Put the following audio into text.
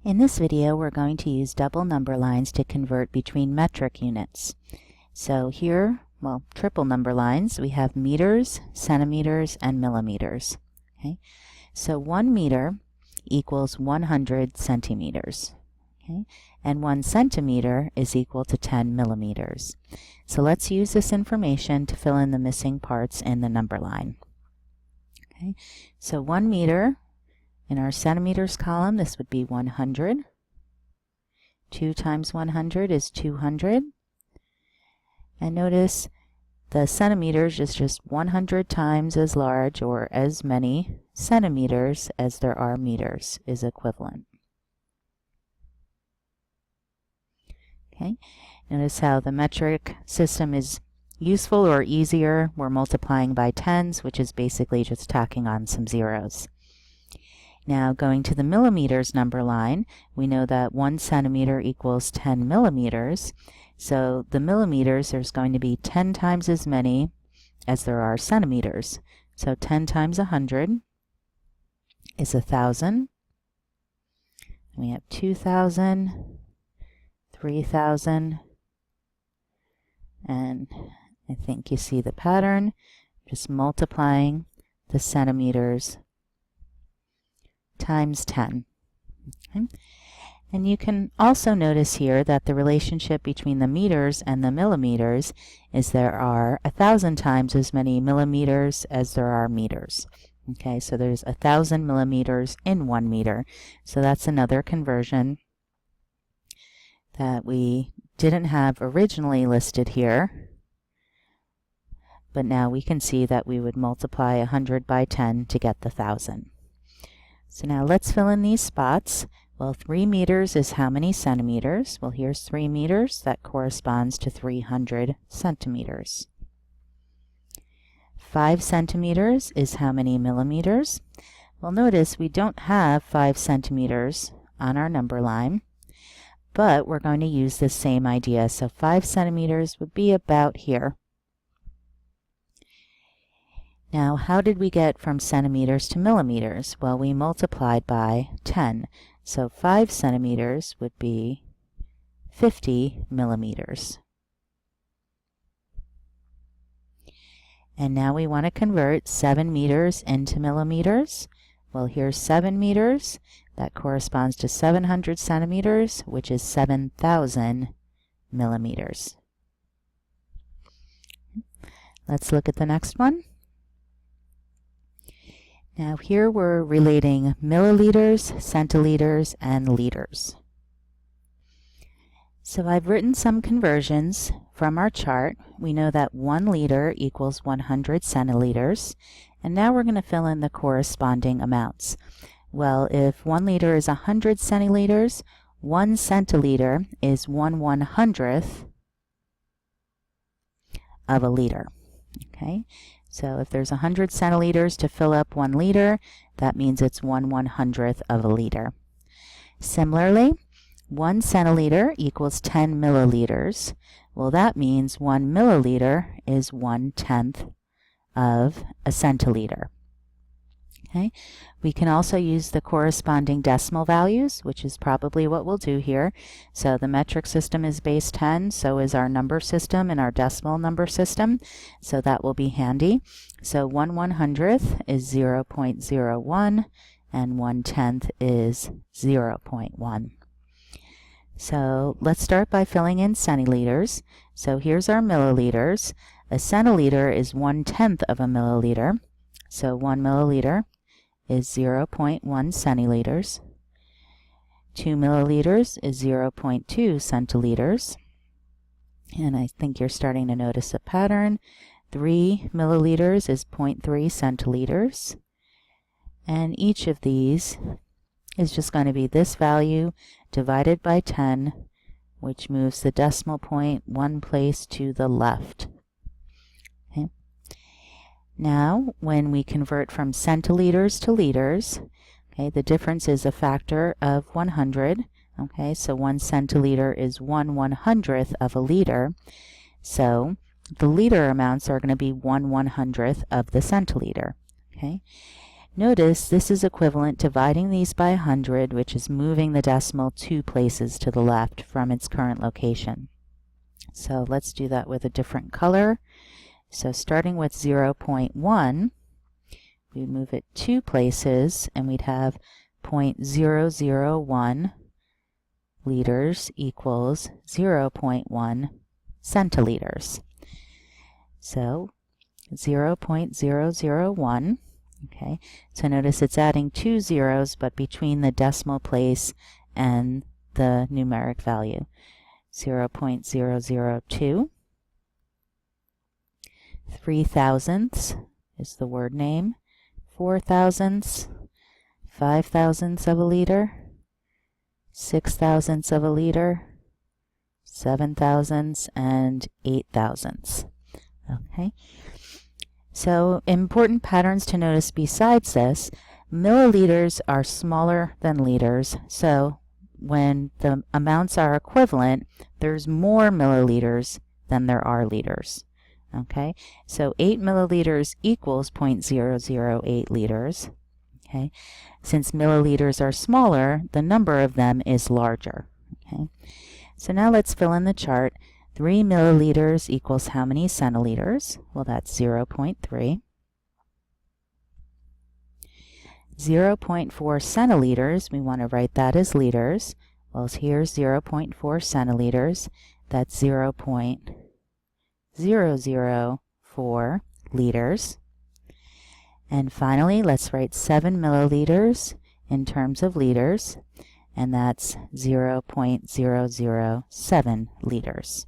In this video, we're going to use double number lines to convert between metric units. So here, well, triple number lines, we have meters, centimeters, and millimeters. Okay? So 1 meter equals 100 centimeters. Okay? And 1 centimeter is equal to 10 millimeters. So let's use this information to fill in the missing parts in the number line. Okay? So 1 meter, in our centimeters column, this would be 100. 2 times 100 is 200. And notice the centimeters is just 100 times as large, or as many centimeters as there are meters, is equivalent. Okay, notice how the metric system is useful or easier. We're multiplying by tens, which is basically just tacking on some zeros. Now going to the millimeters number line, we know that 1 centimeter equals 10 millimeters. So the millimeters, there's going to be 10 times as many as there are centimeters. So 10 times 100 is 1,000. We have 2,000, 3,000, and I think you see the pattern, just multiplying the centimeters times 10. Okay. And you can also notice here that the relationship between the meters and the millimeters is there are 1,000 times as many millimeters as there are meters. Okay, so there's 1,000 millimeters in 1 meter. So that's another conversion that we didn't have originally listed here, but now we can see that we would multiply 100 by 10 to get the 1,000. So now let's fill in these spots. Well, 3 meters is how many centimeters? Well, here's 3 meters. That corresponds to 300 centimeters. 5 centimeters is how many millimeters? Well, notice we don't have 5 centimeters on our number line, but we're going to use the same idea. So 5 centimeters would be about here. Now, how did we get from centimeters to millimeters? Well, we multiplied by 10. So 5 centimeters would be 50 millimeters. And now we want to convert 7 meters into millimeters. Well, here's 7 meters. That corresponds to 700 centimeters, which is 7,000 millimeters. Let's look at the next one. Now here we're relating milliliters, centiliters, and liters. So I've written some conversions from our chart. We know that 1 liter equals 100 centiliters, and now we're going to fill in the corresponding amounts. Well, if 1 liter is 100 centiliters, 1 centiliter is 1/100th of a liter. Okay? So if there's 100 centiliters to fill up 1 liter, that means it's 1/100th of a liter. Similarly, 1 centiliter equals 10 milliliters. Well, that means 1 milliliter is 1/10 of a centiliter. Okay. We can also use the corresponding decimal values, which is probably what we'll do here. So the metric system is base 10, so is our number system and our decimal number system. So that will be handy. So 1/100th is 0.01 and 1/10 is 0.1. So let's start by filling in centiliters. So here's our milliliters. A centiliter is 1/10 of a milliliter. So 1 milliliter is 0.1 centiliters. 2 milliliters is 0.2 centiliters. And I think you're starting to notice a pattern. 3 milliliters is 0.3 centiliters. And each of these is just going to be this value divided by 10, which moves the decimal point 1 place to the left. Okay. Now, when we convert from centiliters to liters, okay, the difference is a factor of 100. Okay, so 1 centiliter is 1/100th of a liter. So the liter amounts are going to be 1/100th of the centiliter. Okay. Notice this is equivalent to dividing these by 100, which is moving the decimal 2 places to the left from its current location. So let's do that with a different color. So starting with 0.1, we move it 2 places, and we'd have 0.001 liters equals 0.1 centiliters. So 0.001. Okay, so notice it's adding 2 zeros, but between the decimal place and the numeric value. 0.002. 3 thousandths is the word name. 4 thousandths. 5 thousandths of a liter. 6 thousandths of a liter. 7 thousandths and 8 thousandths. Okay. So important patterns to notice besides this, milliliters are smaller than liters, so when the amounts are equivalent, there's more milliliters than there are liters. Okay, so 8 milliliters equals 0.008 liters. Okay, since milliliters are smaller, the number of them is larger. Okay, so now let's fill in the chart. 3 milliliters equals how many centiliters? Well, that's 0.3. 0.4 centiliters, we want to write that as liters. Well, here's 0.4 centiliters. That's 0.004 liters. And finally, let's write 7 milliliters in terms of liters, and that's 0.007 liters.